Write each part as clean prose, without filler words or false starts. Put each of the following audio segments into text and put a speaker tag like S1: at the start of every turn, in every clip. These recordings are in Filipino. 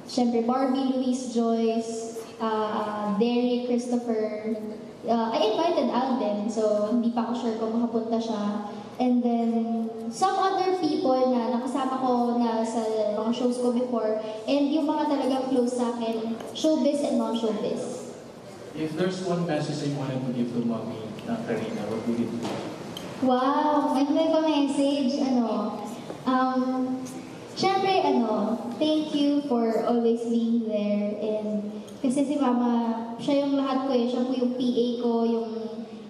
S1: syempre Barbie, Louise Joyce, Derry, Christopher. I invited Alden, so hindi pa ako sure kung makapunta siya. And then, some other people na nakasama ko na sa mga shows ko before, and yung mga talagang close sa akin, showbiz and non-showbiz.
S2: If there's one message you wanted to give to Mommy na Karina, what would it be?
S1: Wow! May pa-message, syempre, thank you for always being there. And kasi si Mama, siya yung lahat ko eh. Siya po yung PA ko, yung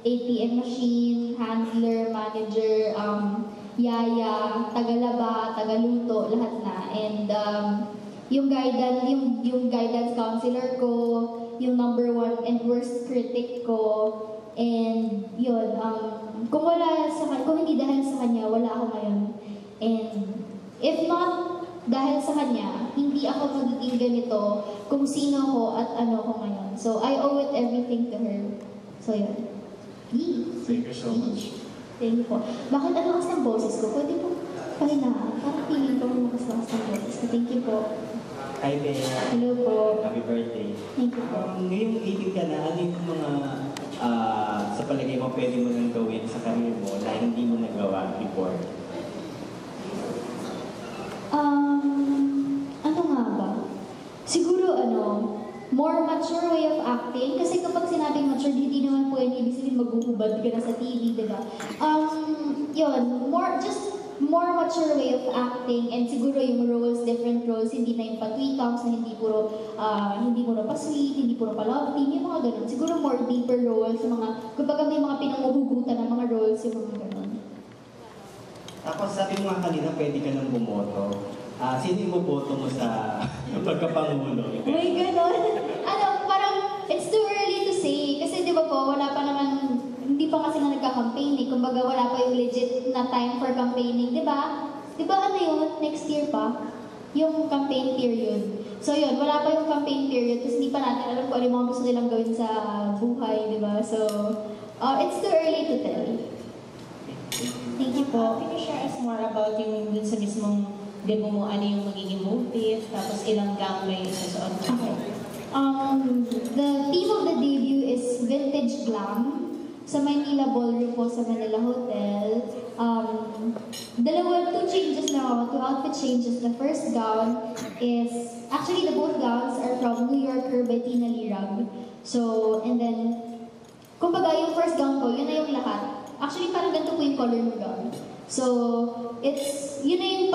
S1: ATM machine, handler, manager, yaya, tagalaba, tagaluto, lahat na. And yung guidance counselor ko, yung number 1 and worst critic ko, and yun, kung hindi dahil sa kanya, wala ako ngayon. And if not dahil sa kanya, hindi ako magiging ganito kung sino ko at ano ko ngayon. So I owe it everything to her. So yun.
S2: Thank you so much.
S1: Thank you po. Bakit ang lakas ng boses ko? Pwede po pahinaan. Parang feeling ko lakas ng boses ko. Thank you po.
S3: Hi, Bea.
S1: Hello po.
S3: Happy birthday.
S1: Thank you po.
S3: Ngayong 18 ka na, ano yung mga sa palagay mo pwede mo nang gawin sa career mo na hindi mo nagawa before?
S1: Ano nga ba? Siguro more mature way of acting. Kasi kapag sinabing mature, hindi naman po yan ibig sabihin maghuhubad ka na sa TV, diba? More mature way of acting, and siguro yung roles, different roles, hindi na yung patwitams, na hindi puro pa-sweet, hindi puro pa-love team, yung mga ganun. Siguro more deeper roles, kumbaga may mga pinanguhugutan ng mga roles, yung mga ganun.
S3: Tapos sabi mo nga kanina, pwede ka nang bumoto. Sino yung bumoto mo sa pagkapangulo?
S1: May ganun. Parang, it's too early to say. Kasi di ba po, wala pa naman, hindi pa kasi na nagka-campaign eh. Kumbaga, wala pa yung legit na time for campaigning, di ba? Di ba yun? Next year pa? Yung campaign period. So yun, wala pa yung campaign period. Tapos hindi pa natin alam kung ano yung mga gusto nilang gawin sa buhay, di ba? So, it's too early to tell. Thank you po.
S4: Can you share us more about yung dun sa mismong demo mo, ano yung magiging motive, tapos ilang gown may isusuot mo?
S1: Okay. The theme of the debut is Vintage Glam sa Maynila Ballroom po sa Manila Hotel. Two changes na ako, 2 outfit changes. The first gown is, actually the both gowns are from New Yorker by Tina Lirag. So, and then, kumbaga yung first gown ko, yun na yung lahat. Actually, parang ganito po yung color ng gown. So, yun na yung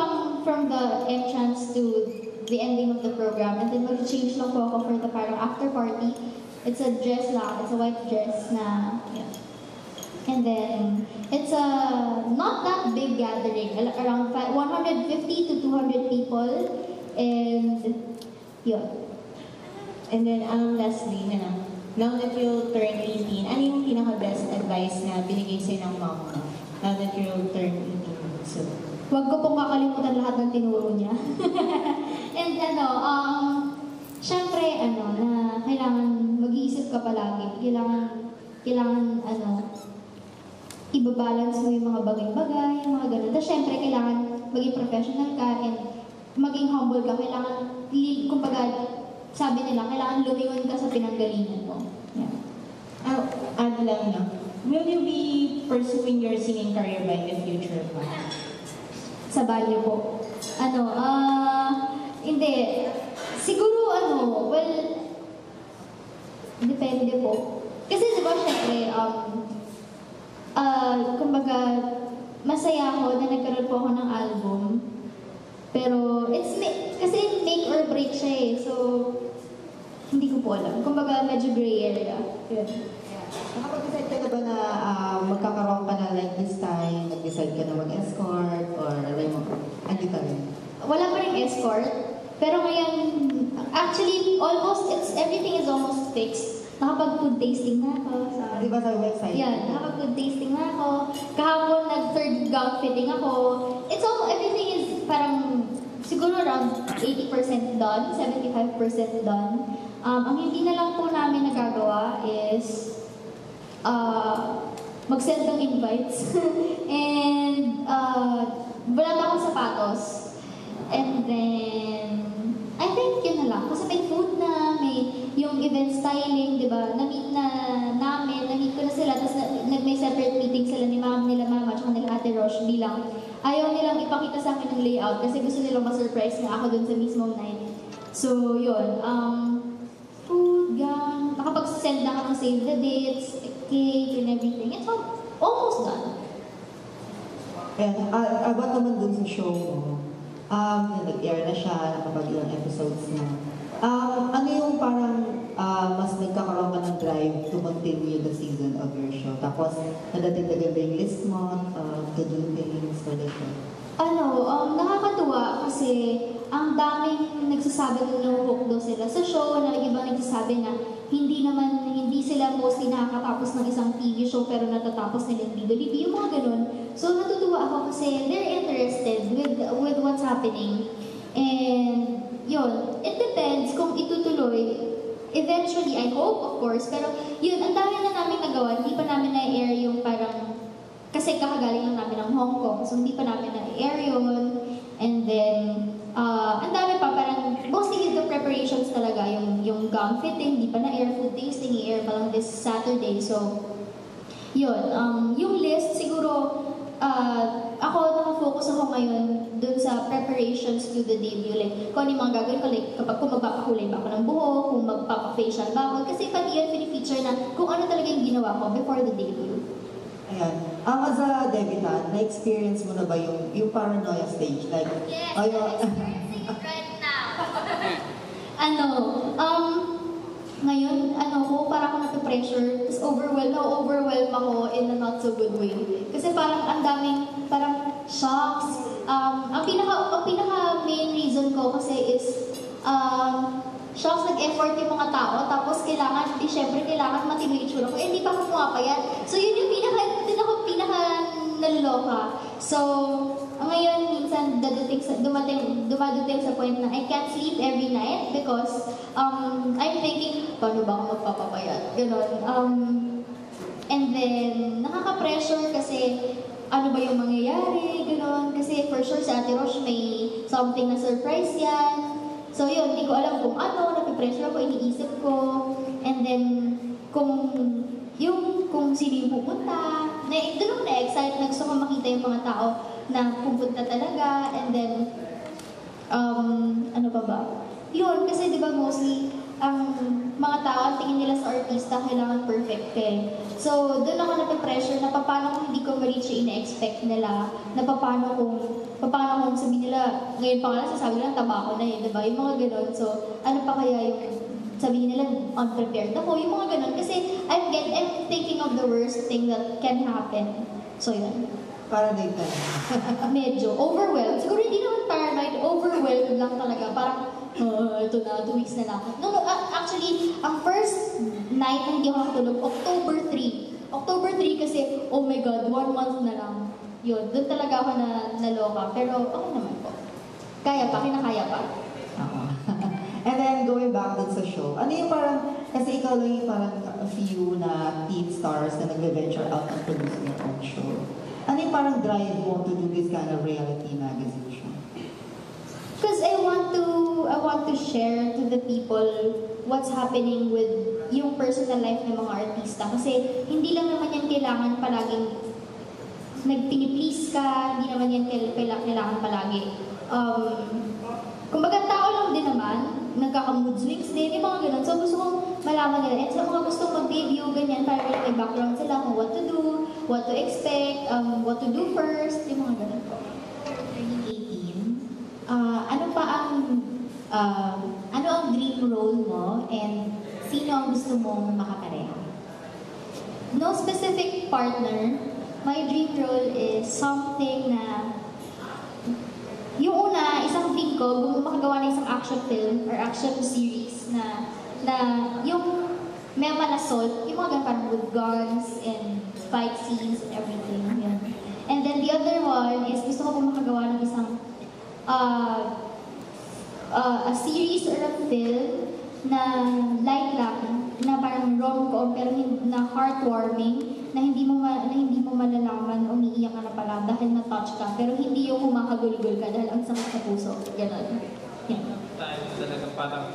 S1: from the entrance to the ending of the program. And then mag-change lang po ako for the parang after party. It's a dress lang. It's a white dress na, yeah. And then, it's a not that big gathering. Around 150 to 200 people. And, yun.
S4: And then, lastly, now that you'll turn 18, ano yung pinaka-best advice na binigay sa'yo ng mom mo? Now that you'll turn 18 soon.
S1: Huwag ko pong kakalimutan lahat ng tinuro niya. And syempre, na kailangan mag-iisip ka palagi. Kailangan, ibabalance mo yung mga bagay-bagay, yung mga ganun. Tapos syempre, kailangan maging professional ka and maging humble ka. Kailangan, kumbaga, sabi nila, kailangan lumingon ka sa pinanggalingan mo. Yeah.
S4: Add lang na. Will you be pursuing your singing career by the future pa?
S1: Sa banyo po. Hindi. Siguro, well, depende po. Kasi diba, syempre, kumbaga, masaya ako na nagkaroon po ako ng album. Pero, kasi make or break siya eh. So, hindi ko po alam. Kumbaga, medyo gray area. Yun.
S5: Nakapag-decide ka na ba na magkakaroon ka na like this time, nag-decide ka na mag-escort, or ano ka rin?
S1: Wala pa rin escort. Pero ngayon, actually, everything is almost fixed. Nakapag-food tasting na ako.
S5: Di ba sa website?
S1: Yeah, nakapag-food tasting na ako. Kahapon, nag-third gown fitting ako. Everything is parang, siguro around 80% done, 75% done. Ang hindi na lang po namin nagagawa is mag-send ng invites. And wala pa akong sapatos. And then, I think yun na lang. out kasi gusto nilang ma-surprise nga ako dun sa mismong night. So, yun. Food, gang, nakapag-send na ako ng save the dates, cake, and everything. It's almost done.
S5: And about naman dun sa show mo, nag-air na siya, nakapag-ilang episodes na. Ano yung parang mas nagkakaroon ka ng drive to continue the season of your show? Tapos, nadadagdagan ba yung list mo, to do things for the show?
S1: Nakakatuwa kasi ang daming nagsasabi na nahuhook daw sila sa show, na iba nagsasabi na hindi sila mostly nakakatapos ng isang TV show pero natatapos nila yung Bido yung mga ganun. So natutuwa ako kasi they're interested with what's happening. And yun, it depends kung itutuloy. Eventually, I hope, of course, pero yun, ang dami na namin nagawa. Hindi pa namin na-air yung parang, kasi kakagaling lang namin ng Hong Kong, so hindi pa namin na-air yun. And then, ang dami pa, parang, mostly the preparations talaga, yung gown fitting, hindi pa na-air, food tasting, i-air pa lang this Saturday. So, yun, yung list, siguro, ako, nakafocus ako ngayon dun sa preparations to the debut. Like, kung ano yung mga gagawin ko, like, kung magpapakulay ba ako ng buhok, kung magpapafacial ba ako, kasi pati yun, pinifeature na kung ano talaga yung ginawa ko before the debut.
S5: Ayan. As a debutant, na-experience mo na ba yung paranoia stage? Like,
S1: Yes,
S5: I'm
S1: experiencing it right now. Ngayon, para ako nape-pressure, tapos overwhelm ako in a not so good way. Kasi parang ang daming, parang shocks. Ang pinaka main reason ko kasi is, shocks, nag-effort yung mga tao, tapos syempre kailangan matino yung itsura ko, hindi pa ako pumapayat. So yun yung pinaka naloloka. So, ngayon, minsan dumadating sa point na I can't sleep every night because I'm thinking, paano ba ako magpapapayat? Ganon. And then, nakaka-pressure kasi ano ba yung mangyayari, ganon. Kasi for sure, sa Ate Roche may something na surprise yan. So yun, hindi ko alam kung napipressure ako, iniisip ko. And then, kung sino yung pupunta, doon ako na-excite, gusto ko makita yung mga tao na pupunta talaga. And then, ano pa ba? Yun, kasi di ba mostly, ang mga tao, ang tingin nila sa artista, kailangan perfect eh. So, doon ako napipressure na paano kung hindi ko ma-reach yung ina-expect nila, na paano kung sabihin nila, ngayon pa nga lang, sasabi nila, taba ko na yun, diba? Yung mga ganon. So, ano pa kaya yung sabihin nila, unprepared ako, yung mga ganon. Kasi, I'm thinking of the worst thing that can happen. So, yun.
S5: paranoid ka.
S1: Medyo overwhelmed. Siguro hindi naman paranoid, overwhelmed lang talaga. Parang, ito na, 2 weeks na lang. Actually, ang first night na hindi ako nakatulog, October 3. October 3 kasi, oh my God, 1 month na lang. Yun, doon talaga ako naloka. Pero okay naman po. Kaya pa, kinakaya pa.
S5: And then, going back dun sa show, ano yung parang, kasi ikaw lang yung parang a few na teen stars na nag-venture out and produce their own show. Ano yung parang drive mo to do this kind of reality magazine show?
S1: Because I want to share to the people what's happening with yung personal life ng mga artista. Kasi hindi lang naman yan kailangan palaging nagpini-please ka, hindi naman yan kailangan palagi. Kumbaga tao lang din naman, nagkaka-mood swings din, yung mga ganun. So gusto kong malaman nila. And sa mga gustong mag-debut, ganyan, para may background sila kung what to do, what to expect, what to do first, yung mga ganun po.
S4: 2018, ano ang dream role mo and sino ang gusto mong makapareha?
S1: No specific partner. My dream role is something na yung una, isang dream ko, makagawa ng isang action film or action series na yung may malasol, yung mga ganun parang with guns and fight scenes and everything. Yun. And then the other one is gusto ko makagawa ng isang a series or a film na light lang, na parang rom-com pero na heartwarming, na hindi mo malalaman, umiiyak ka na pala dahil na-touch ka, pero hindi yung kumakagulgul ka dahil ang sakit sa puso. Ganon. Yan.
S2: Tayo talaga parang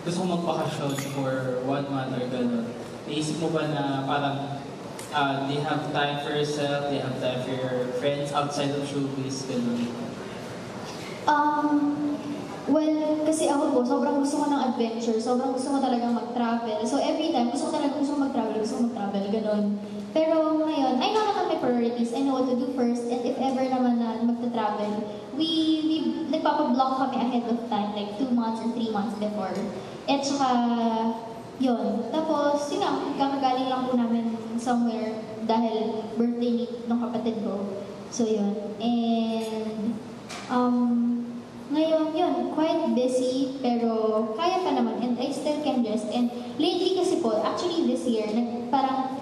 S2: gusto ko magpakasyon for 1 month or gano'n. Naisip mo ba na parang they have time for yourself, they have time for your friends outside of showbiz, gano'n?
S1: Well, kasi ako po, sobrang gusto ko ng adventure, sobrang gusto ko talagang mag-travel. So every time, gusto ko mag-travel, ganun. Pero ngayon, I know naman my priorities, I know what to do first, and if ever naman na magta-travel, we nagpapablock kami ahead of time, like 2 months or 3 months before. At saka, yun. Tapos, yun lang, kakagaling lang po namin somewhere dahil birthday ng kapatid ko. So yun. And, ngayon, yun, quite busy, pero kaya pa naman, and I still can rest. And lately kasi po, actually this year, parang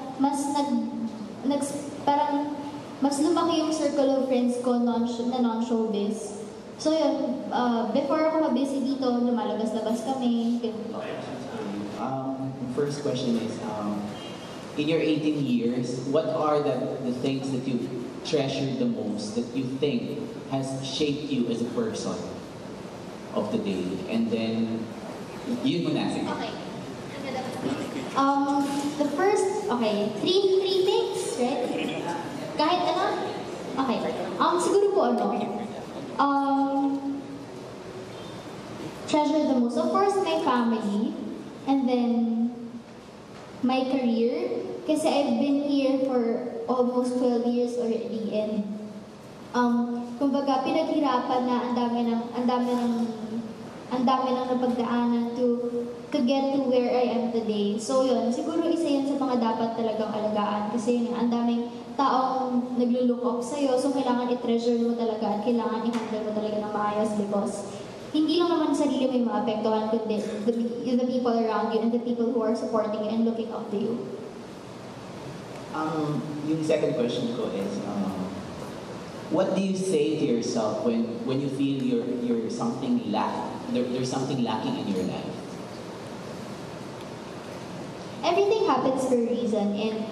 S1: mas lumaki yung circle of friends ko na non-showbiz. So yun, before ako mabusy dito, lumalabas-labas kami, ganun po.
S6: First question is, in your 18 years, what are the things that you treasure the most, that you think has shaped you as a person of the day? And then, yun muna, sige.
S1: Okay. The first, three things, right? Kahit ano? Okay. Siguro po treasure the most. Of course, my family, and then my career. Kasi I've been here for almost 12 years already, and kumbaga pinaghirapan na ang dami ng napagdaanan to get to where I am today. So yun, siguro isa yan sa mga dapat talagang alagaan kasi yun, ang daming taong naglo-look up sa'yo, so kailangan i-treasure mo talaga at kailangan i-handle mo talaga ng maayos because hindi lang naman sarili mo yung maapektuhan, kundi the people around you and the people who are supporting you and looking up to you.
S6: Yung second question ko is, what do you say to yourself when you feel there's something lacking in your life?
S1: Everything happens for a reason, and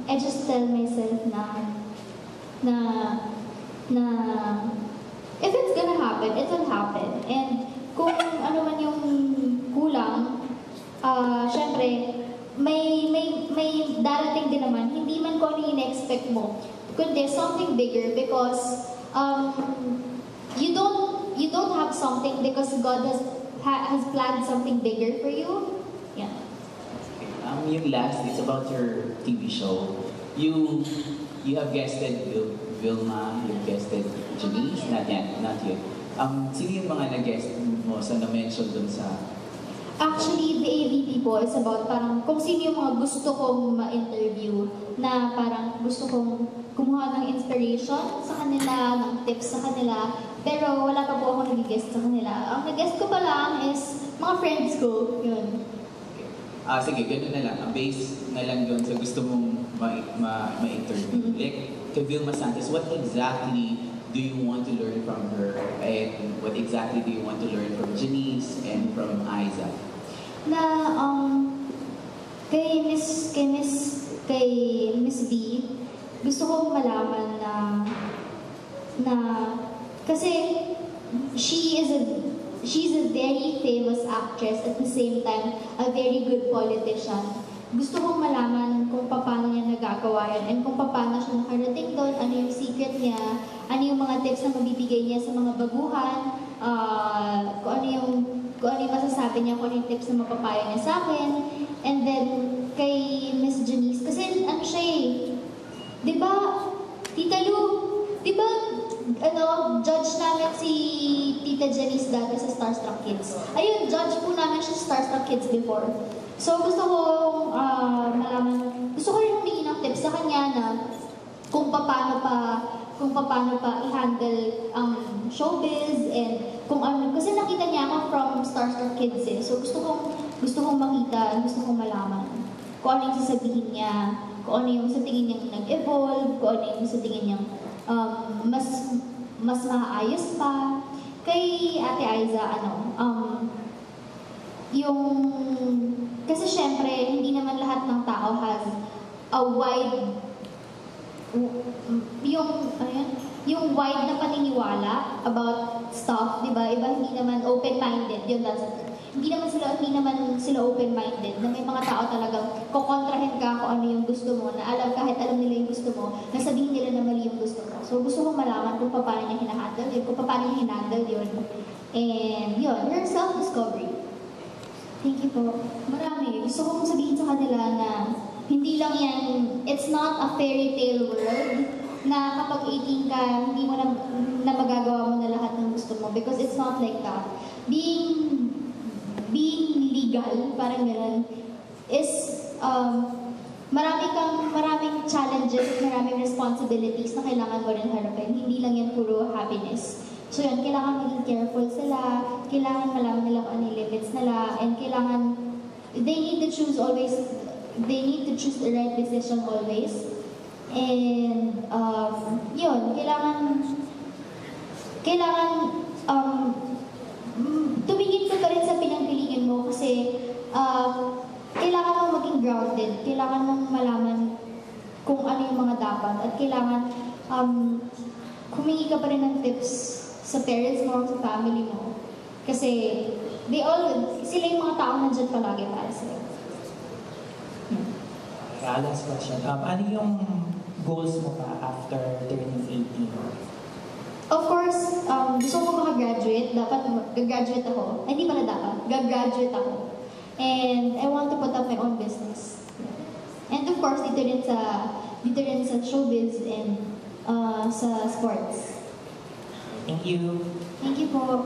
S1: I just tell myself na if it's gonna happen, it will happen. And kung ano man yung kulang, syempre, may darating din naman, hindi man kung ano yung in-expect mo, kundi something bigger because you don't have something because God has planned something bigger for you. Yeah.
S6: Yung last, it's about your TV show. You have guested Vilma, you've guested Janice, not yet. Sino yung mga nag-guest mo sa na-mention dun sa...
S1: Actually, the AVP po is about parang kung sino yung mga gusto kong ma-interview na parang gusto kong kumuha ng inspiration sa kanila, ng tips sa kanila, pero wala pa po ako nag-guest sa kanila. Ang nag-guest ko pa lang is mga friends ko, yun.
S6: Sige, gano'n na lang. Ang base na lang doon sa gusto mong ma-interview. Like, kay Vilma Santos, what exactly do you want to learn from her? And what exactly do you want to learn from Janice and from Aiza?
S1: Na, kay Miss B, gusto kong malaman na kasi she's a very famous actress at the same time a very good politician. Gusto kong malaman kung paano niya nagagawa yan and kung paano siya nakarating doon, ano yung secret niya, ano yung mga tips na mabibigay niya sa mga baguhan, kung ano yung masasabi niya, kung ano yung tips na mapapayo niya sa akin. And then, kay Miss Janice, kasi ano siya di ba, Tita Lu, di ba, judge namin si Tita Janice dati sa Starstruck Kids. Ayun, judge po namin siya sa Starstruck Kids before. So, gusto ko rin humingi ng tips sa kanya na kung paano pa i-handle ang showbiz and kung ano, kasi nakita niya ako from Starstruck Kids So, gusto kong makita, gusto kong malaman kung ano yung sasabihin niya, kung ano yung sa tingin niyang nag-evolve, kung ano yung sa tingin niyang mas maayos pa. Kay Ate Aiza, kasi syempre, hindi naman lahat ng tao has a wide, yung wide na paniniwala about stuff, di ba? Iba hindi naman open-minded, yun, hindi naman sila open-minded, na may mga tao talagang kukontrahin ka kung ano yung gusto mo, na kahit alam nila yung gusto mo, nasabihin nila na mali yung gusto mo. So gusto kong malaman kung paano niya hinahandle yun, kung paano niya hinandle yun. And yun, your self-discovery. Thank you po. Marami. Gusto kong sabihin sa kanila na hindi lang yan, it's not a fairy tale world na kapag 18 ka, hindi mo na magagawa mo na lahat ng gusto mo because it's not like that. Being legal, parang gano'n, is maraming challenges, maraming responsibilities na kailangan mo rin harapin. Hindi lang yan puro happiness. So yun, kailangan maging careful sila, kailangan malaman nila kung ano yung limits nila, and kailangan, they need to choose the right decision always. And yun, kailangan tumingin ka pa rin sa pinagpiliin mo kasi kailangan mong maging grounded, kailangan mong malaman kung ano yung mga dapat, at kailangan humingi ka pa rin ng tips sa parents mo, sa family mo. Kasi sila yung mga taong nandyan palagi para sa'yo.
S7: Last question. Ano yung goals mo pa after turning 18?
S1: Of course, gusto ko makagraduate. Dapat gagraduate ako. Ay, hindi pala dapat. Gagraduate ako. And I want to put up my own business. And of course, dito rin sa showbiz and sa sports.
S7: Thank you.
S1: Thank you po.